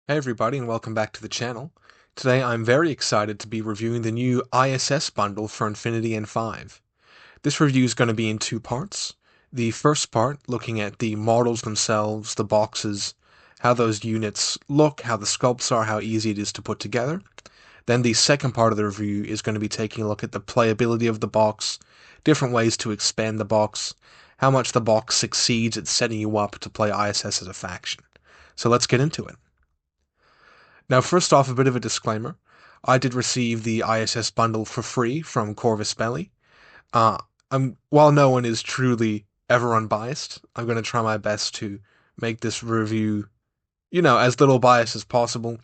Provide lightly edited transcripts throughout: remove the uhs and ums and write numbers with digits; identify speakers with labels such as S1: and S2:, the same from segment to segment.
S1: Hey everybody, and welcome back to the channel. Today I'm very excited to be reviewing the new ISS bundle for Infinity N5. This review is going to be in two parts. The first part, looking at the models themselves, the boxes, how those units look, how the sculpts are, how easy it is to put together. Then the second part of the review is going to be taking a look at the playability of the box, different ways to expand the box, how much the box succeeds at setting you up to play ISS as a faction. So let's get into it. Now, first off, a bit of a disclaimer. I did receive the ISS bundle for free from Corvus Belli. Uh, while no one is truly ever unbiased, I'm going to try my best to make this review, as little bias as possible.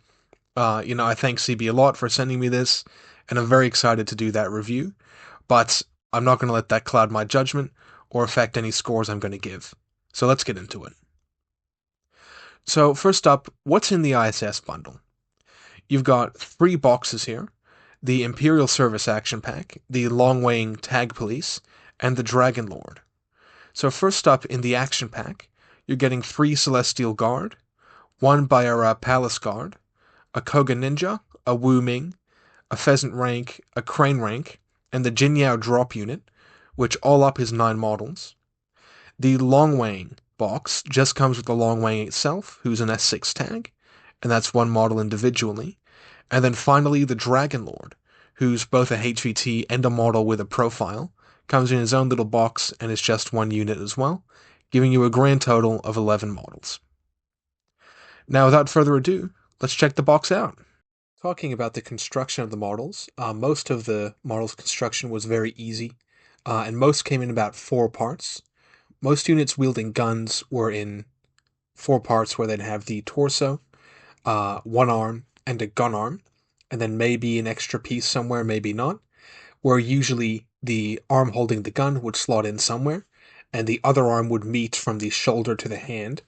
S1: I thank CB a lot for sending me this, and I'm very excited to do that review, but I'm not going to let that cloud my judgment or affect any scores I'm going to give. So let's get into it. So, first up, what's in the ISS bundle? You've got three boxes here: the Imperial Service Action Pack, the Longwang TAG Police, and the Dragon Lord. So first up in the Action Pack, you're getting 3 Celestial Guard, 1 Bayara Palace Guard, a Koga Ninja, a Wu Ming, a Pheasant Rank, a Crane Rank, and the Jin Yao Drop Unit, which all up is 9 models. The Longwang box just comes with the Longwang itself, who's an S6 tag, and that's 1 model individually. And then finally, the Dragon Lord, who's both a HVT and a model with a profile, comes in his own little box and is just 1 unit as well, giving you a grand total of 11 models. Now, without further ado, let's check the box out. Talking about the construction of the models, most of the models' construction was very easy, and most came in about 4 parts. Most units wielding guns were in 4 parts where they'd have the torso, 1 arm, and a gun arm, and then maybe an extra piece somewhere, maybe not, where usually the arm holding the gun would slot in somewhere, and the other arm would meet from the shoulder to the hand.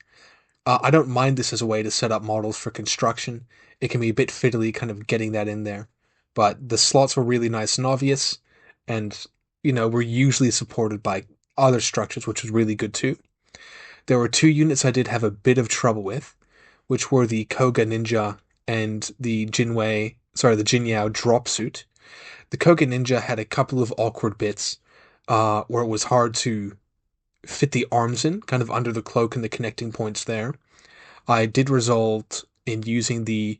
S1: I don't mind this as a way to set up models for construction. It can be a bit fiddly kind of getting that in there, but the slots were really nice and obvious, and, were usually supported by other structures, which was really good too. There were 2 units I did have a bit of trouble with, which were the Koga Ninja and the Jin Yao drop suit. The Koga Ninja had a couple of awkward bits where it was hard to fit the arms in, kind of under the cloak and the connecting points there. I did result in using the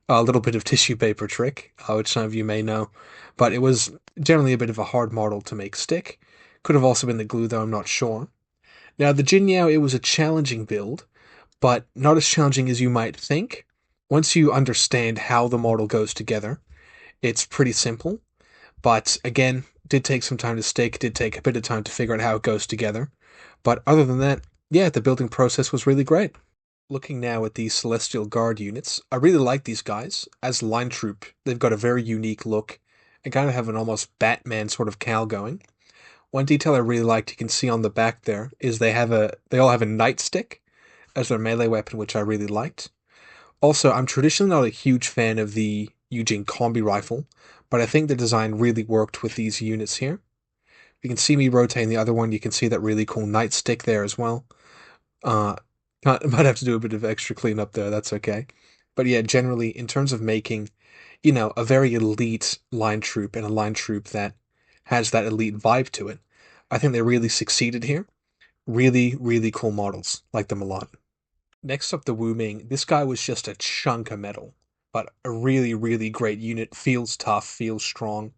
S1: little bit of tissue paper trick, which some of you may know, but it was generally a bit of a hard model to make stick. Could have also been the glue, though I'm not sure. Now, the Jin Yao, it was a challenging build, but not as challenging as you might think. Once you understand how the model goes together, it's pretty simple. But again, did take some time to stick, did take a bit of time to figure out how it goes together. But other than that, yeah, the building process was really great. Looking now at the Celestial Guard units, I really like these guys. As line troop, they've got a very unique look and kind of have an almost Batman sort of cowl going. One detail I really liked, you can see on the back there, is they all have a nightstick as their melee weapon, which I really liked. Also, I'm traditionally not a huge fan of the Yu Jing combi rifle, but I think the design really worked with these units here. You can see me rotating the other one. You can see that really cool nightstick there as well. Uh, might have to do a bit of extra cleanup there. That's okay. But yeah, generally, in terms of making, a very elite line troop and a line troop that has that elite vibe to it, I think they really succeeded here. Really, really cool models. Like them a lot. Next up, the Wu Ming. This guy was just a chunk of metal, but a really, really great unit. Feels tough, feels strong.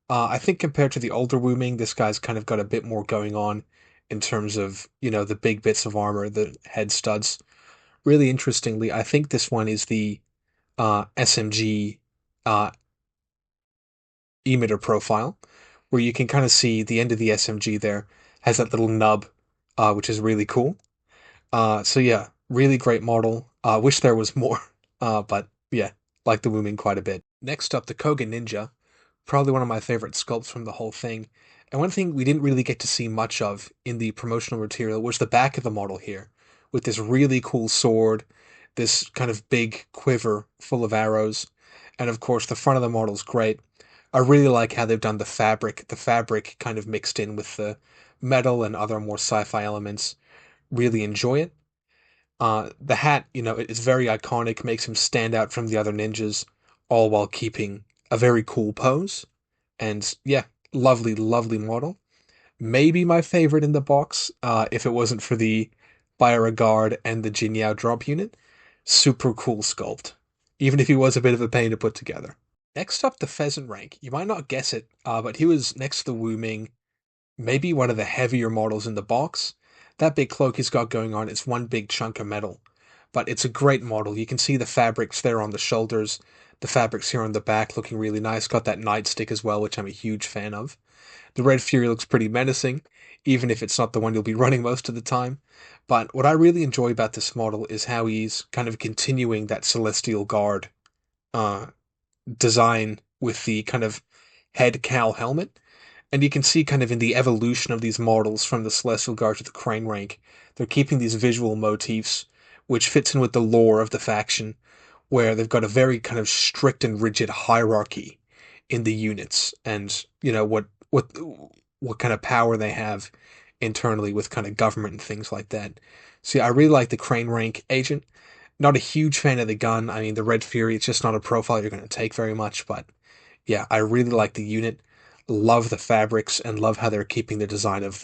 S1: I think compared to the older Wu Ming, this guy's kind of got a bit more going on in terms of, the big bits of armor, the head studs. Really interestingly, I think this one is the SMG uh, emitter profile, where you can kind of see the end of the SMG there has that little nub, which is really cool. So yeah, really great model. Wish there was more, but yeah, like the Wu Ming quite a bit. Next up, the Koga Ninja, probably one of my favorite sculpts from the whole thing. And one thing we didn't really get to see much of in the promotional material was the back of the model here, with this really cool sword, this kind of big quiver full of arrows, and of course the front of the model's great. I really like how they've done the fabric kind of mixed in with the metal and other more sci-fi elements. Really enjoy it. The hat, it's very iconic, makes him stand out from the other ninjas, all while keeping a very cool pose. And yeah, lovely, lovely model. Maybe my favorite in the box, if it wasn't for the Byra Guard and the Jin Yao drop unit. Super cool sculpt, even if he was a bit of a pain to put together. Next up, the Pheasant rank. You might not guess it, but he was next to the Wu Ming, maybe one of the heavier models in the box. That big cloak he's got going on, it's one big chunk of metal. But it's a great model. You can see the fabrics there on the shoulders, the fabrics here on the back looking really nice. Got that nightstick as well, which I'm a huge fan of. The Red Fury looks pretty menacing, even if it's not the one you'll be running most of the time. But what I really enjoy about this model is how he's kind of continuing that Celestial Guard uh, design with the kind of head cowl helmet. And you can see kind of in the evolution of these models from the Celestial Guard to the Crane rank, they're keeping these visual motifs, which fits in with the lore of the faction, where they've got a very kind of strict and rigid hierarchy in the units, and what kind of power they have internally with kind of government and things like that. See, I really like the Crane rank agent. Not a huge fan of the gun. I mean, the Red Fury, it's just not a profile you're going to take very much, but yeah, I really like the unit. Love the fabrics and love how they're keeping the design of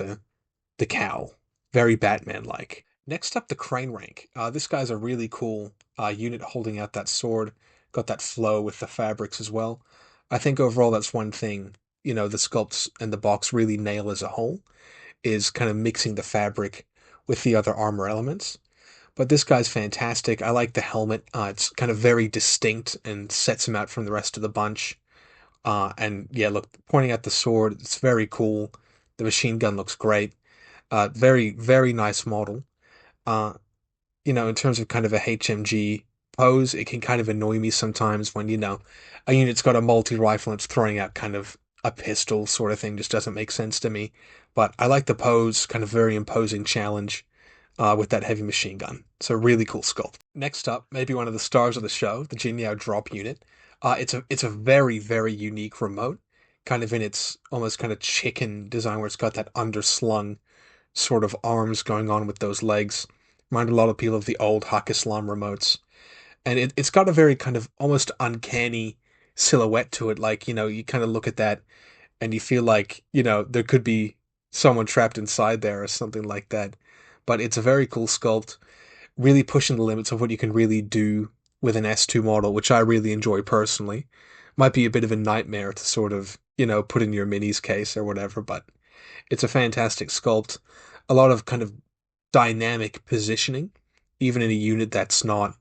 S1: the cowl. Very Batman-like. Next up, the Crane rank. This guy's a really cool unit holding out that sword. Got that flow with the fabrics as well. I think overall that's one thing, the sculpts and the box really nail as a whole, is kind of mixing the fabric with the other armor elements. But this guy's fantastic. I like the helmet. It's kind of very distinct and sets him out from the rest of the bunch. And yeah, look, pointing at the sword, it's very cool. The machine gun looks great. Very, very nice model. Uh, in terms of kind of a HMG pose, it can kind of annoy me sometimes when, a unit's got a multi-rifle and it's throwing out kind of a pistol sort of thing, just doesn't make sense to me. But I like the pose, kind of very imposing challenge with that heavy machine gun. So really cool sculpt. Next up, maybe one of the stars of the show, the Jin Yao drop unit. It's a very, very unique remote, kind of in its almost kind of chicken design where it's got that underslung sort of arms going on with those legs. Remind a lot of people of the old Hak Islam remotes. And it's got a very kind of almost uncanny silhouette to it. Like, you kind of look at that and you feel like, there could be someone trapped inside there or something like that. But it's a very cool sculpt, really pushing the limits of what you can really do with an S2 model, which I really enjoy personally. Might be a bit of a nightmare to sort of, put in your minis case or whatever, but it's a fantastic sculpt. A lot of kind of dynamic positioning, even in a unit that's not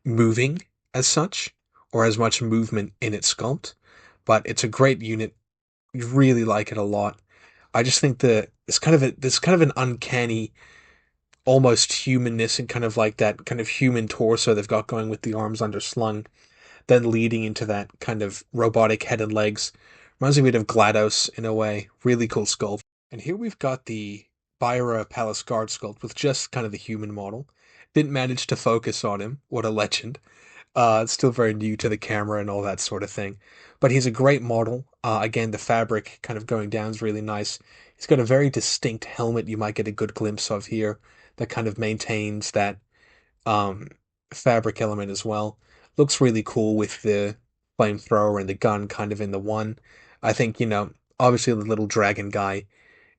S1: moving as such, or as much movement in its sculpt. But it's a great unit. You really like it a lot. I just think that it's kind of an uncanny, almost humanness and kind of like that kind of human torso they've got going with the arms underslung, then leading into that kind of robotic head and legs. Reminds me a bit of GLaDOS in a way. Really cool sculpt. And here we've got the Byra Palace Guard sculpt with just kind of the human model. Didn't manage to focus on him. What a legend. It's still very new to the camera and all that sort of thing. But he's a great model. Again, the fabric kind of going down is really nice. He's got a very distinct helmet you might get a good glimpse of here that kind of maintains that um, fabric element as well. Looks really cool with the flamethrower and the gun kind of in the one. I think, obviously the little dragon guy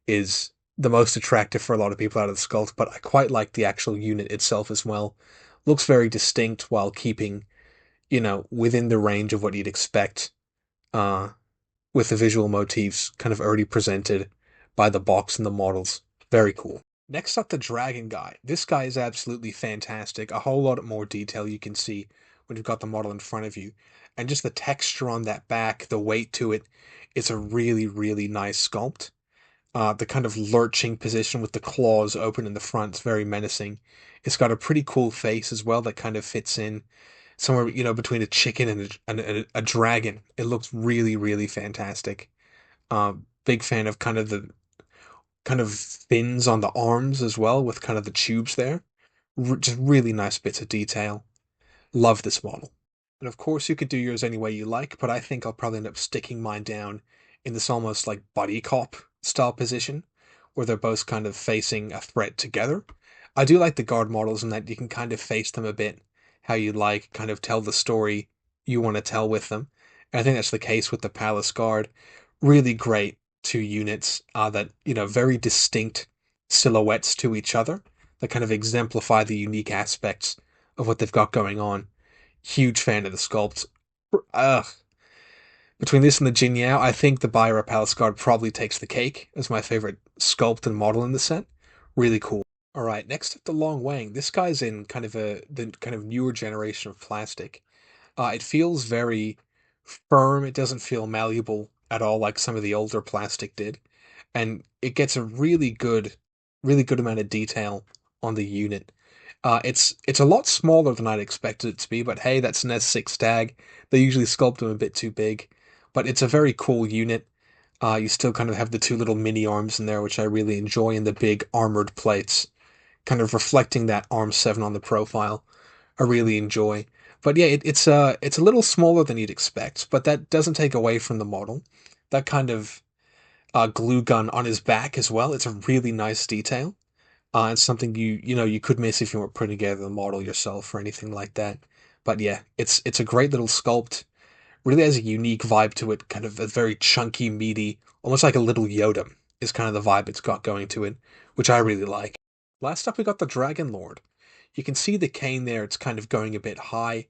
S1: is the most attractive for a lot of people out of the sculpt, but I quite like the actual unit itself as well. Looks very distinct while keeping, within the range of what you'd expect, uh, with the visual motifs kind of already presented by the box and the models. Very cool. Next up, the Dragon guy. This guy is absolutely fantastic. A whole lot more detail you can see when you've got the model in front of you. And just the texture on that back, the weight to it, it's a really, really nice sculpt. The kind of lurching position with the claws open in the front is very menacing. It's got a pretty cool face as well that kind of fits in somewhere, between a chicken and a dragon. It looks really, really fantastic. Big fan of kind of the kind of fins on the arms as well, with kind of the tubes there. Just really nice bits of detail. Love this model. And of course, you could do yours any way you like, but I think I'll probably end up sticking mine down in this almost like buddy cop style position, where they're both kind of facing a threat together. I do like the guard models in that you can kind of face them a bit how you like, kind of tell the story you want to tell with them. And I think that's the case with the Palace Guard. Really great two units that, very distinct silhouettes to each other that kind of exemplify the unique aspects of what they've got going on. Huge fan of the sculpt. Ugh. Between this and the Jin Yao, I think the Byra Palace Guard probably takes the cake as my favorite sculpt and model in the set. Really cool. All right, next up the Longwang. This guy's in kind of the kind of newer generation of plastic. It feels very firm. It doesn't feel malleable at all like some of the older plastic did, and it gets a really good amount of detail on the unit. It's a lot smaller than I'd expected it to be, but hey, that's an S6 tag. They usually sculpt them a bit too big, but it's a very cool unit. You still kind of have the two little mini arms in there, which I really enjoy, and the big armored plates, kind of reflecting that Arm 7 on the profile. I really enjoy. But yeah, it's a little smaller than you'd expect, but that doesn't take away from the model. That kind of glue gun on his back as well. It's a really nice detail. It's something you could miss if you weren't putting together the model yourself or anything like that. But yeah, it's a great little sculpt. Really has a unique vibe to it, kind of a very chunky, meaty, almost like a little Yoda is kind of the vibe it's got going to it, which I really like. Last up, we got the Dragon Lord. You can see the cane there, it's kind of going a bit high.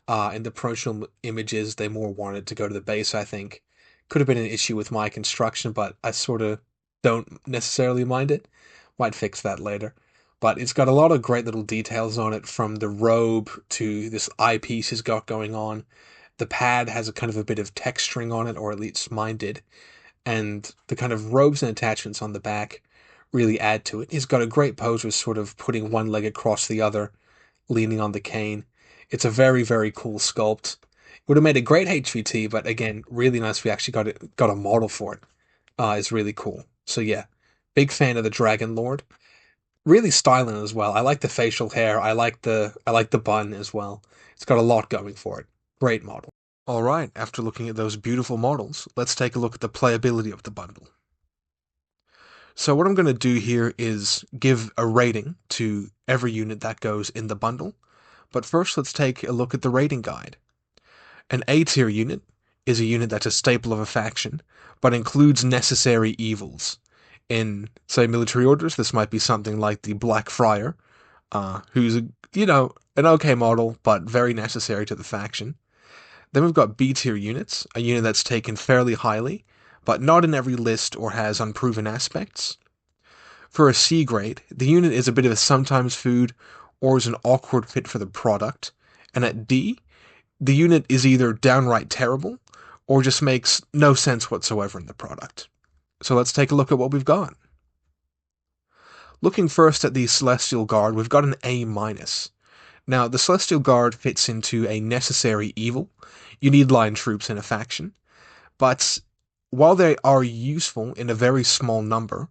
S1: In the promotional images, they more wanted to go to the base, I think. Could have been an issue with my construction, but I sort of don't necessarily mind it. Might fix that later. But it's got a lot of great little details on it, from the robe to this eyepiece he's got going on. The pad has a kind of a bit of texturing on it, or at least mine did, and the kind of robes and attachments on the back really add to it. He's got a great pose with sort of putting one leg across the other, leaning on the cane. It's a very, very cool sculpt. Would have made a great HVT, but again, really nice we actually got a model for it. It's really cool. So yeah, big fan of the Dragon Lord. Really styling as well. I like the facial hair. I like the bun as well. It's got a lot going for it. Great model. All right, after looking at those beautiful models, let's take a look at the playability of the bundle. So what I'm going to do here is give a rating to every unit that goes in the bundle. But first, let's take a look at the rating guide. An A tier unit is a unit that's a staple of a faction, but includes necessary evils. In, say, military orders, this might be something like the Black Friar, who's an okay model, but very necessary to the faction. Then we've got B tier units, a unit that's taken fairly highly, but not in every list or has unproven aspects. For a C grade, the unit is a bit of a sometimes food or is an awkward fit for the product. And at D, the unit is either downright terrible or just makes no sense whatsoever in the product. So let's take a look at what we've got. Looking first at the Celestial Guard, we've got an A-. Now, the Celestial Guard fits into a necessary evil. You need line troops in a faction. But while they are useful in a very small number,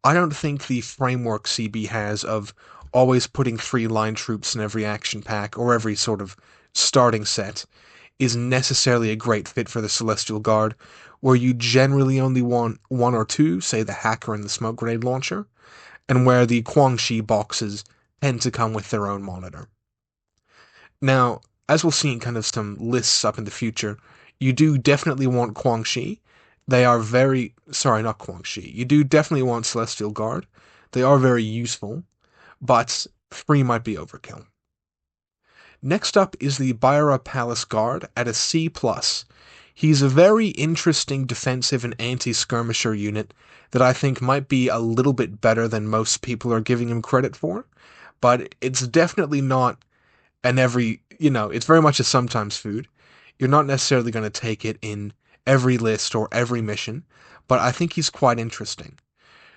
S1: I don't think the framework CB has of always putting 3 line troops in every action pack or every sort of starting set is necessarily a great fit for the Celestial Guard, where you generally only want 1 or 2, say the Hacker and the Smoke Grenade Launcher, and where the Guangxi boxes tend to come with their own monitor. Now, as we'll see in kind of some lists up in the future, you do definitely want Guangxi. They are very... Sorry, not Guangxi. You do definitely want Celestial Guard. They are very useful, but 3 might be overkill. Next up is the Byra Palace Guard at a C+. He's a very interesting defensive and anti-skirmisher unit that I think might be a little bit better than most people are giving him credit for, but it's definitely not it's very much a sometimes food. You're not necessarily going to take it in every list or every mission, but I think he's quite interesting.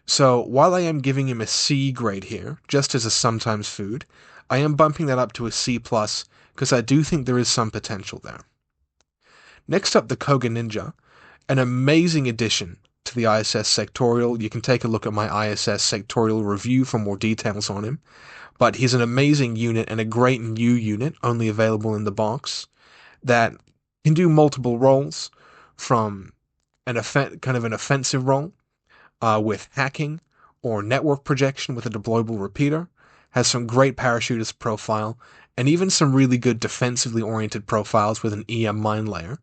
S1: So while I am giving him a C grade here, just as a sometimes food, I am bumping that up to a C+, because I do think there is some potential there. Next up, the Koga Ninja, an amazing addition to the ISS sectorial. You can take a look at my ISS sectorial review for more details on him. But he's an amazing unit and a great new unit, only available in the box, that can do multiple roles, from an offensive role with hacking or network projection with a deployable repeater, has some great parachutist profile, and even some really good defensively oriented profiles with an EM mine layer.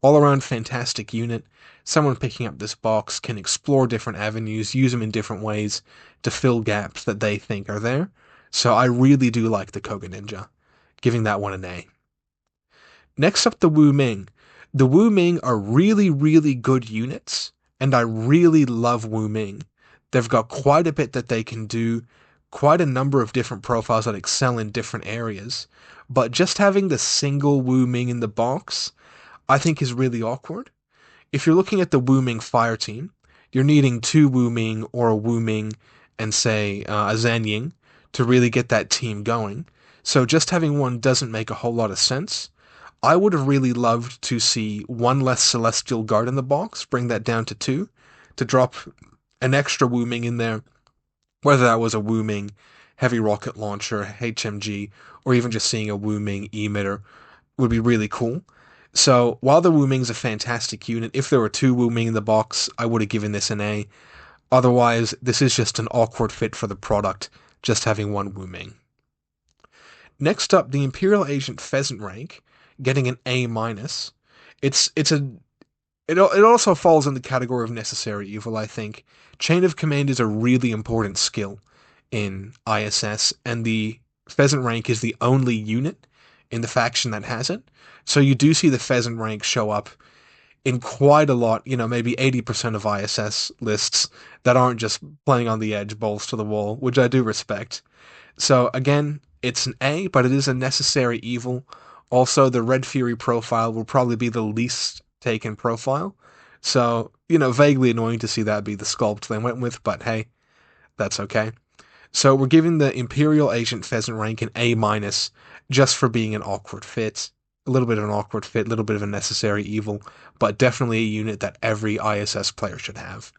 S1: All around fantastic unit. Someone picking up this box can explore different avenues, use them in different ways to fill gaps that they think are there. So I really do like the Koga Ninja, giving that one an A. Next up, the Wu Ming. The Wu Ming are really, really good units, and I really love Wu Ming. They've got quite a bit that they can do, quite a number of different profiles that excel in different areas, but just having the single Wu Ming in the box, I think is really awkward. If you're looking at the Wu Ming fire team, you're needing two Wu Ming or a Wu Ming and say a Zan Ying to really get that team going. So just having one doesn't make a whole lot of sense. I would have really loved to see one less Celestial Guard in the box, bring that down to two, to drop an extra Wu Ming in there, whether that was a Wu Ming heavy rocket launcher, HMG, or even just seeing a Wu Ming emitter would be really cool. So while the Wu Ming's a fantastic unit, if there were two Wu Ming in the box, I would have given this an A. Otherwise, this is just an awkward fit for the product, just having one Wu Ming. Next up, the Imperial Agent Pheasant rank, getting an A-. It also falls in the category of necessary evil, I think. Chain of Command is a really important skill in ISS, and the Pheasant rank is the only unit in the faction that has it. So you do see the Pheasant rank show up in quite a lot, maybe 80% of ISS lists that aren't just playing on the edge, balls to the wall, which I do respect. So again, it's an A, but it is a necessary evil. Also, the Red Fury profile will probably be the least taken profile. So, vaguely annoying to see that be the sculpt they went with, but hey, that's okay. So we're giving the Imperial Agent Pheasant rank an A-, just for being an awkward fit. A little bit of an awkward fit, a little bit of a necessary evil, but definitely a unit that every ISS player should have.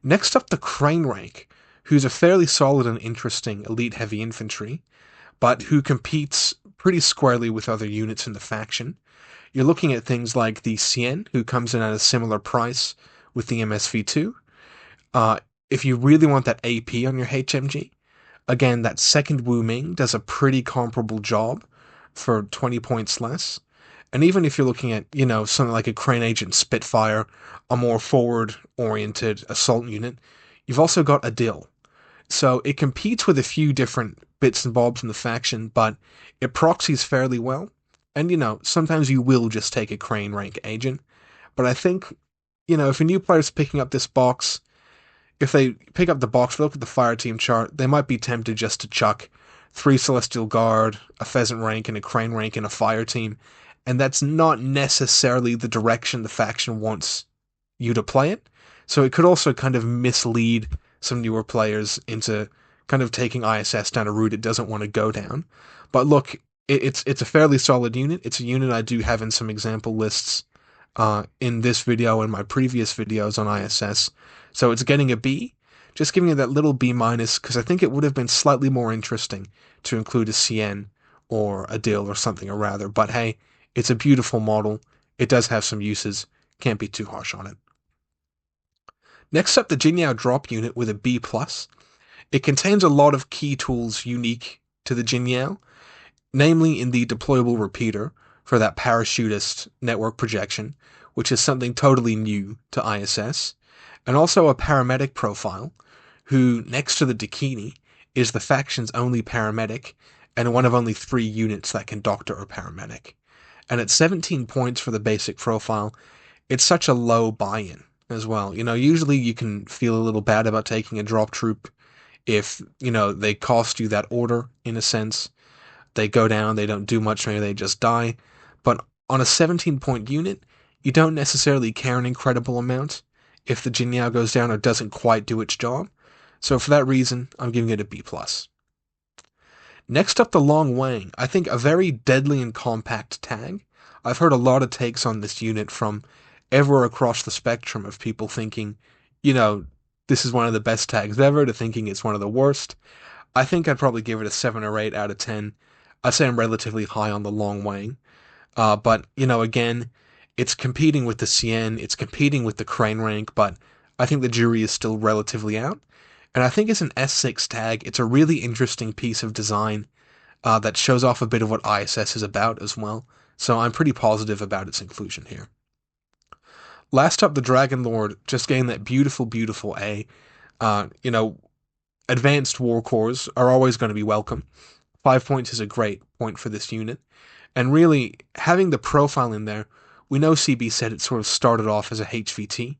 S1: Next up, the Crane rank, who's a fairly solid and interesting elite heavy infantry, but who competes pretty squarely with other units in the faction. You're looking at things like the Cien, who comes in at a similar price with the MSV2. If you really want that AP on your HMG, again, that second Wu Ming does a pretty comparable job for 20 points less. And even if you're looking at, something like a Crane Agent Spitfire, a more forward-oriented assault unit, you've also got Adil. So it competes with a few different bits and bobs in the faction, but it proxies fairly well. And, sometimes you will just take a Crane rank agent. But I think, if a new player's picking up this box, if they pick up the box, look at the fire team chart, they might be tempted just to chuck 3 Celestial Guard, a Pheasant rank, and a Crane rank in a fire team. And that's not necessarily the direction the faction wants you to play it. So it could also kind of mislead some newer players into kind of taking ISS down a route it doesn't want to go down. But look, it's a fairly solid unit. It's a unit I do have in some example lists in this video and my previous videos on ISS. So it's getting a B, just giving it that little B- because I think it would have been slightly more interesting to include a Cien or a Dill or something or rather. But hey, it's a beautiful model. It does have some uses. Can't be too harsh on it. Next up, the Jinyao drop unit with a B+. It contains a lot of key tools unique to the Jinyao, namely in the deployable repeater for that parachutist network projection, which is something totally new to ISS, and also a paramedic profile, who, next to the Dakini, is the faction's only paramedic, and one of only 3 units that can doctor a paramedic. And at 17 points for the basic profile, it's such a low buy-in as well. Usually you can feel a little bad about taking a drop troop if, they cost you that order, in a sense. They go down, they don't do much, maybe they just die. But on a 17-point unit, you don't necessarily care an incredible amount if the Jinyao goes down or doesn't quite do its job. So for that reason, I'm giving it a B+. Next up, the Longwang. I think a very deadly and compact tag. I've heard a lot of takes on this unit from everywhere across the spectrum of people thinking, this is one of the best tags ever, to thinking it's one of the worst. I think I'd probably give it a 7 or 8 out of 10. I'd say I'm relatively high on the Longwang. But, again, it's competing with the Cien, it's competing with the Crane rank, but I think the jury is still relatively out. And I think as an S6 tag, it's a really interesting piece of design that shows off a bit of what ISS is about as well. So I'm pretty positive about its inclusion here. Last up, the Dragon Lord, just getting that beautiful, beautiful A. You know, advanced war cores are always going to be welcome. 5 points is a great point for this unit. And really, having the profile in there, we know CB said it sort of started off as a HVT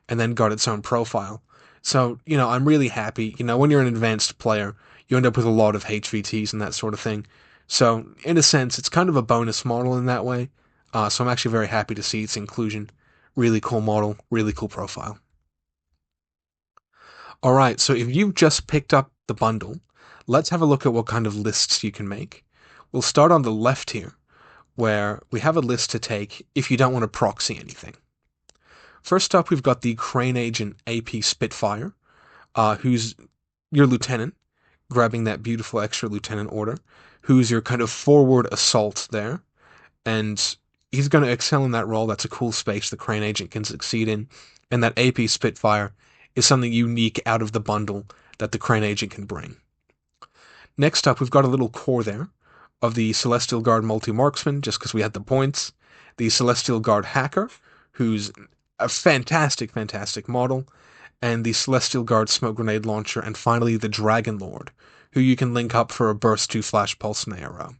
S1: and then got its own profile. So, I'm really happy. When you're an advanced player, you end up with a lot of HVTs and that sort of thing. So, in a sense, it's kind of a bonus model in that way. So I'm actually very happy to see its inclusion. Really cool model, really cool profile. Alright, so if you've just picked up the bundle, let's have a look at what kind of lists you can make. We'll start on the left here, where we have a list to take if you don't want to proxy anything. First up, we've got the Crane Agent AP Spitfire, who's your lieutenant, grabbing that beautiful extra lieutenant order, who's your kind of forward assault there, and he's going to excel in that role. That's a cool space the Crane Agent can succeed in, and that AP Spitfire is something unique out of the bundle that the Crane Agent can bring. Next up, we've got a little core there of the Celestial Guard Multi-Marksman, just because we had the points, the Celestial Guard Hacker, who's a fantastic, fantastic model, and the Celestial Guard Smoke Grenade Launcher, and finally the Dragon Lord, who you can link up for a Burst 2 Flash Pulse and arrow.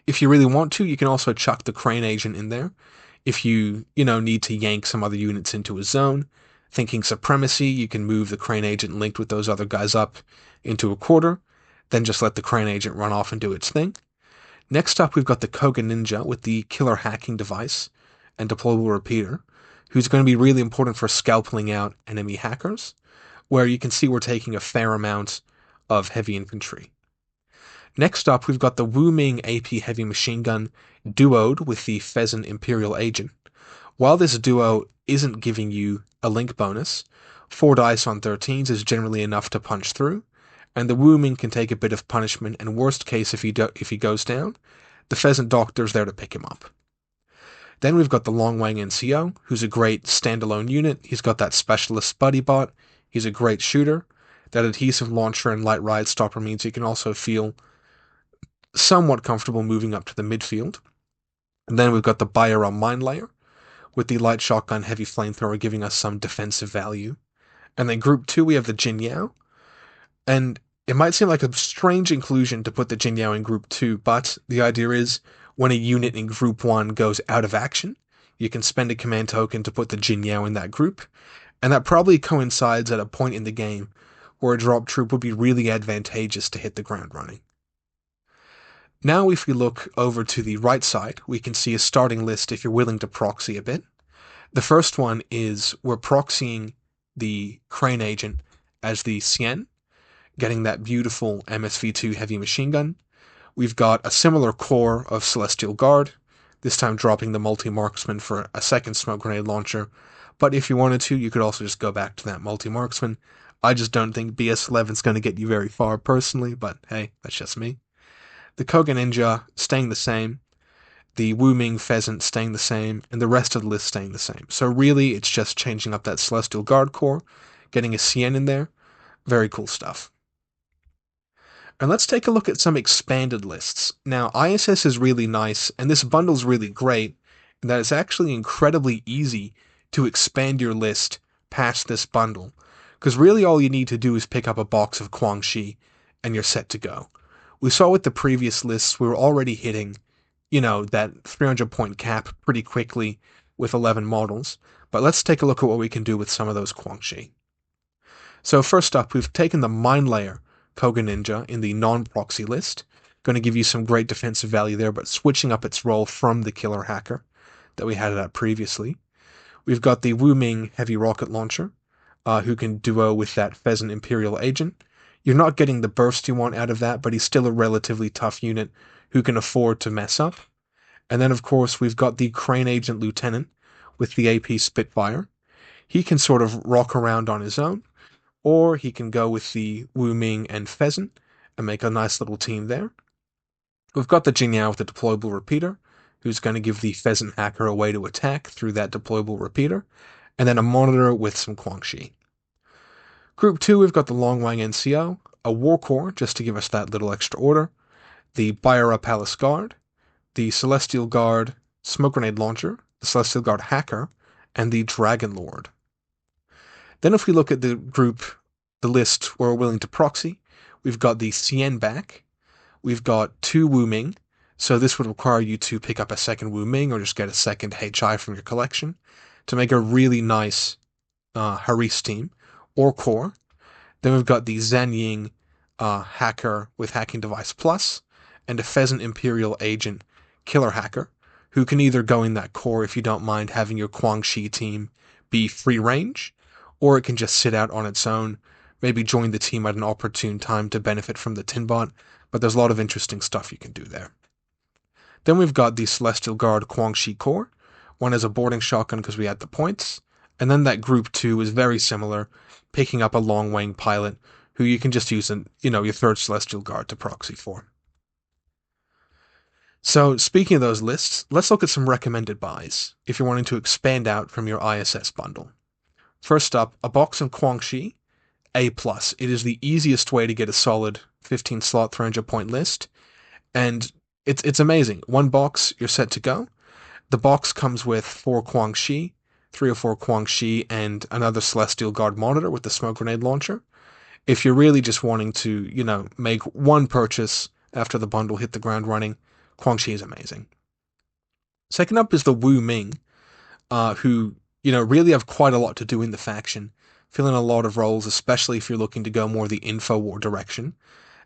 S1: If you really want to, you can also chuck the Crane Agent in there. If you need to yank some other units into a zone, thinking Supremacy, you can move the Crane Agent linked with those other guys up into a quarter, then just let the Crane Agent run off and do its thing. Next up, we've got the Koga Ninja with the Killer Hacking Device and Deployable Repeater, who's going to be really important for scalpeling out enemy hackers, where you can see we're taking a fair amount of heavy infantry. Next up, we've got the Wu Ming AP Heavy Machine Gun duoed with the Pheasant Imperial Agent. While this duo isn't giving you a link bonus, 4 dice on 13s is generally enough to punch through, and the Wu Ming can take a bit of punishment, and worst case, if he goes down, the Pheasant Doctor's there to pick him up. Then we've got the Longwang NCO, who's a great standalone unit. He's got that Specialist Buddy Bot. He's a great shooter. That Adhesive Launcher and Light Ride Stopper means you can also feel somewhat comfortable moving up to the midfield. And then we've got the Bayero Mine Layer, with the Light Shotgun Heavy Flamethrower giving us some defensive value. And then Group 2, we have the Jin Yao. And it might seem like a strange inclusion to put the Jin Yao in Group 2, but the idea is when a unit in Group 1 goes out of action, you can spend a command token to put the Jin Yao in that group, and that probably coincides at a point in the game where a drop troop would be really advantageous to hit the ground running. Now if we look over to the right side, we can see a starting list if you're willing to proxy a bit. The first one is we're proxying the Crane Agent as the Sien, getting that beautiful MSV2 heavy machine gun. We've got a similar core of Celestial Guard, this time dropping the Multi-Marksman for a second Smoke Grenade Launcher, but if you wanted to, you could also just go back to that Multi-Marksman. I just don't think BS11 is going to get you very far personally, but hey, that's just me. The Koga Ninja staying the same, the Wu Ming Pheasant staying the same, and the rest of the list staying the same. So really, it's just changing up that Celestial Guard core, getting a Sien in there. Very cool stuff. And let's take a look at some expanded lists. Now, ISS is really nice, and this bundle's really great, in that it's actually incredibly easy to expand your list past this bundle, because really all you need to do is pick up a box of Guangxi, and you're set to go. We saw with the previous lists, we were already hitting, that 300-point cap pretty quickly with 11 models, but let's take a look at what we can do with some of those Guangxi. So first up, we've taken the Mine Layer Koga Ninja in the non-proxy list. Going to give you some great defensive value there, but switching up its role from the Killer Hacker that we had it at previously. We've got the Wu Ming Heavy Rocket Launcher, who can duo with that Pheasant Imperial Agent. You're not getting the burst you want out of that, but he's still a relatively tough unit who can afford to mess up. And then, of course, we've got the Crane Agent Lieutenant with the AP Spitfire. He can sort of rock around on his own, or he can go with the Wu Ming and Pheasant and make a nice little team there. We've got the Jin Yao with the Deployable Repeater, who's going to give the Pheasant Hacker a way to attack through that Deployable Repeater, and then a Monitor with some Guangxi. Group 2, we've got the Longwang NCO, a War Core, just to give us that little extra order, the Byera Palace Guard, the Celestial Guard Smoke Grenade Launcher, the Celestial Guard Hacker, and the Dragon Lord. Then if we look at the list where we're willing to proxy, we've got the Xian back, we've got 2 Wu Ming, so this would require you to pick up a second Wu Ming or just get a second HI from your collection to make a really nice Haris team, or core. Then we've got the Zan Ying hacker with Hacking Device Plus, and a Pheasant Imperial Agent killer hacker, who can either go in that core if you don't mind having your Guangxi team be free range, or it can just sit out on its own, maybe join the team at an opportune time to benefit from the Tinbot, but there's a lot of interesting stuff you can do there. Then we've got the Celestial Guard Guangxi core. One is a boarding shotgun because we had the points, and then that group 2 is very similar, picking up a Longwang pilot who you can just use your third Celestial Guard to proxy for. So speaking of those lists, let's look at some recommended buys if you're wanting to expand out from your ISS bundle. First up, a box in Guangxi, A+. It is the easiest way to get a solid 15 slot 300 point list, and it's amazing. One box, you're set to go. The box comes with 4 Guangxi, 3 or 4 Guangxi, and another Celestial Guard monitor with the smoke grenade launcher. If you're really just wanting to, make one purchase after the bundle hit the ground running, Guangxi is amazing. Second up is the Wu Ming, who, really have quite a lot to do in the faction, filling a lot of roles, especially if you're looking to go more the info war direction.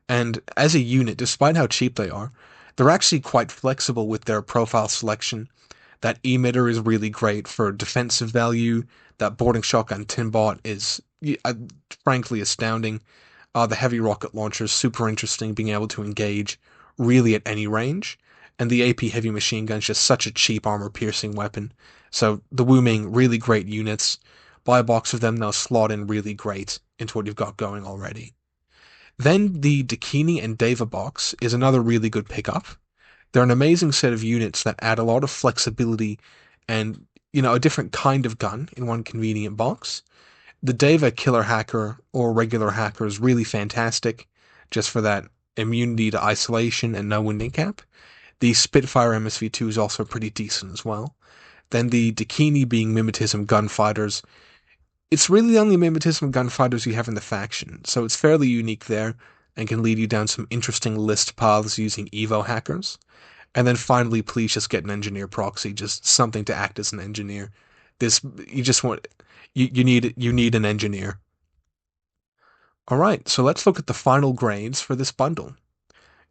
S1: And as a unit, despite how cheap they are, they're actually quite flexible with their profile selection. That emitter is really great for defensive value. That boarding shotgun Tinbot is frankly astounding. The heavy rocket launcher is super interesting, being able to engage really at any range. And the AP heavy machine gun is just such a cheap armor-piercing weapon. So the Wu Ming, really great units. Buy a box of them, they'll slot in really great into what you've got going already. Then the Dakini and Deva box is another really good pickup. They're an amazing set of units that add a lot of flexibility and, a different kind of gun in one convenient box. The Deva killer hacker or regular hacker is really fantastic, just for that immunity to isolation and no winding cap. The Spitfire MSV2 is also pretty decent as well. Then the Dakini being Mimetism gunfighters. It's really the only Mimetism gunfighters you have in the faction, so it's fairly unique there and can lead you down some interesting list paths using Evo hackers. And then finally, please just get an engineer proxy, just something to act as an engineer. You need an engineer. Alright, so let's look at the final grades for this bundle.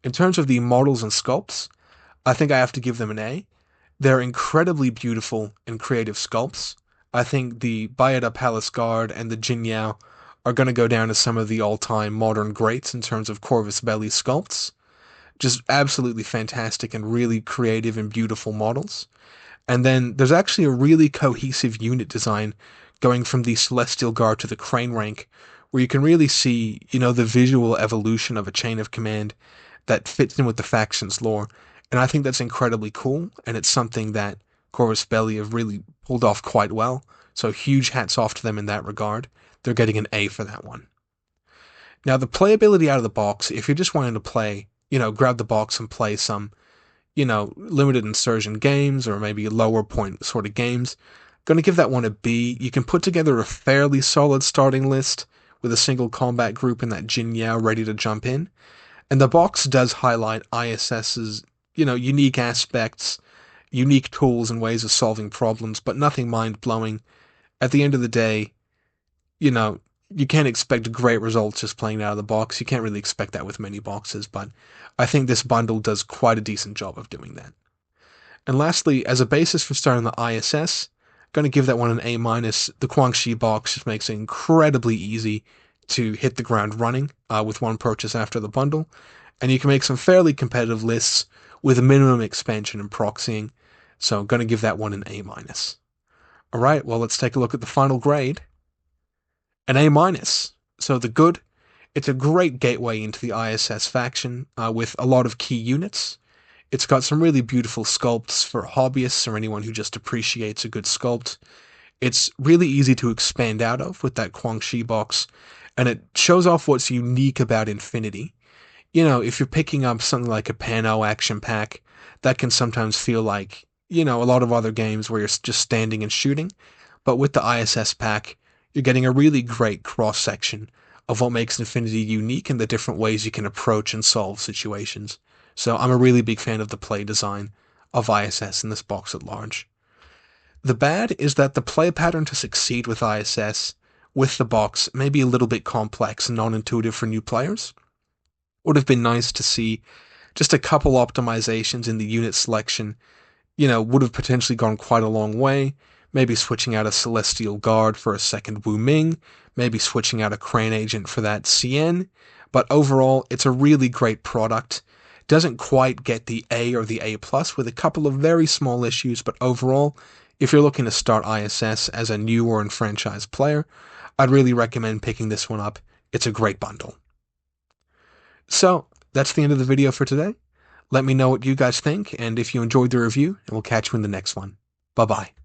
S1: In terms of the models and sculpts, I think I have to give them an A. They're incredibly beautiful and creative sculpts. I think the Bayada Palace Guard and the Jin Yao are going to go down as some of the all-time modern greats in terms of Corvus Belli sculpts. Just absolutely fantastic and really creative and beautiful models. And then there's actually a really cohesive unit design going from the Celestial Guard to the Crane rank, where you can really see, the visual evolution of a chain of command that fits in with the faction's lore. And I think that's incredibly cool, and it's something that Corvus Belli have really pulled off quite well, so huge hats off to them in that regard. They're getting an A for that one. Now, the playability out of the box, if you're just wanting to play, grab the box and play some, limited insertion games, or maybe lower point sort of games, going to give that one a B. You can put together a fairly solid starting list with a single combat group in that Jin Yao ready to jump in. And the box does highlight ISS's, unique aspects, unique tools and ways of solving problems, but nothing mind-blowing. At the end of the day, you can't expect great results just playing it out of the box. You can't really expect that with many boxes, but I think this bundle does quite a decent job of doing that. And lastly, as a basis for starting the ISS, I'm going to give that one an A-. The Guangxi box just makes it incredibly easy to hit the ground running with one purchase after the bundle, and you can make some fairly competitive lists with a minimum expansion and proxying, so I'm going to give that one an A-. Alright, well, let's take a look at the final grade. An A-. So the good, it's a great gateway into the ISS faction with a lot of key units. It's got some really beautiful sculpts for hobbyists or anyone who just appreciates a good sculpt. It's really easy to expand out of with that Guangxi box, and it shows off what's unique about Infinity. If you're picking up something like a Pano Action Pack, that can sometimes feel like, a lot of other games where you're just standing and shooting. But with the ISS pack, you're getting a really great cross-section of what makes Infinity unique and the different ways you can approach and solve situations. So I'm a really big fan of the play design of ISS in this box at large. The bad is that the play pattern to succeed with ISS with the box may be a little bit complex and non-intuitive for new players. Would have been nice to see just a couple optimizations in the unit selection, would have potentially gone quite a long way. Maybe switching out a Celestial Guard for a second Wu Ming, maybe switching out a Crane Agent for that CN, but overall, it's a really great product. Doesn't quite get the A or the A+, with a couple of very small issues, but overall, if you're looking to start ISS as a new or enfranchised player, I'd really recommend picking this one up. It's a great bundle. So, that's the end of the video for today. Let me know what you guys think, and if you enjoyed the review, and we'll catch you in the next one. Bye-bye.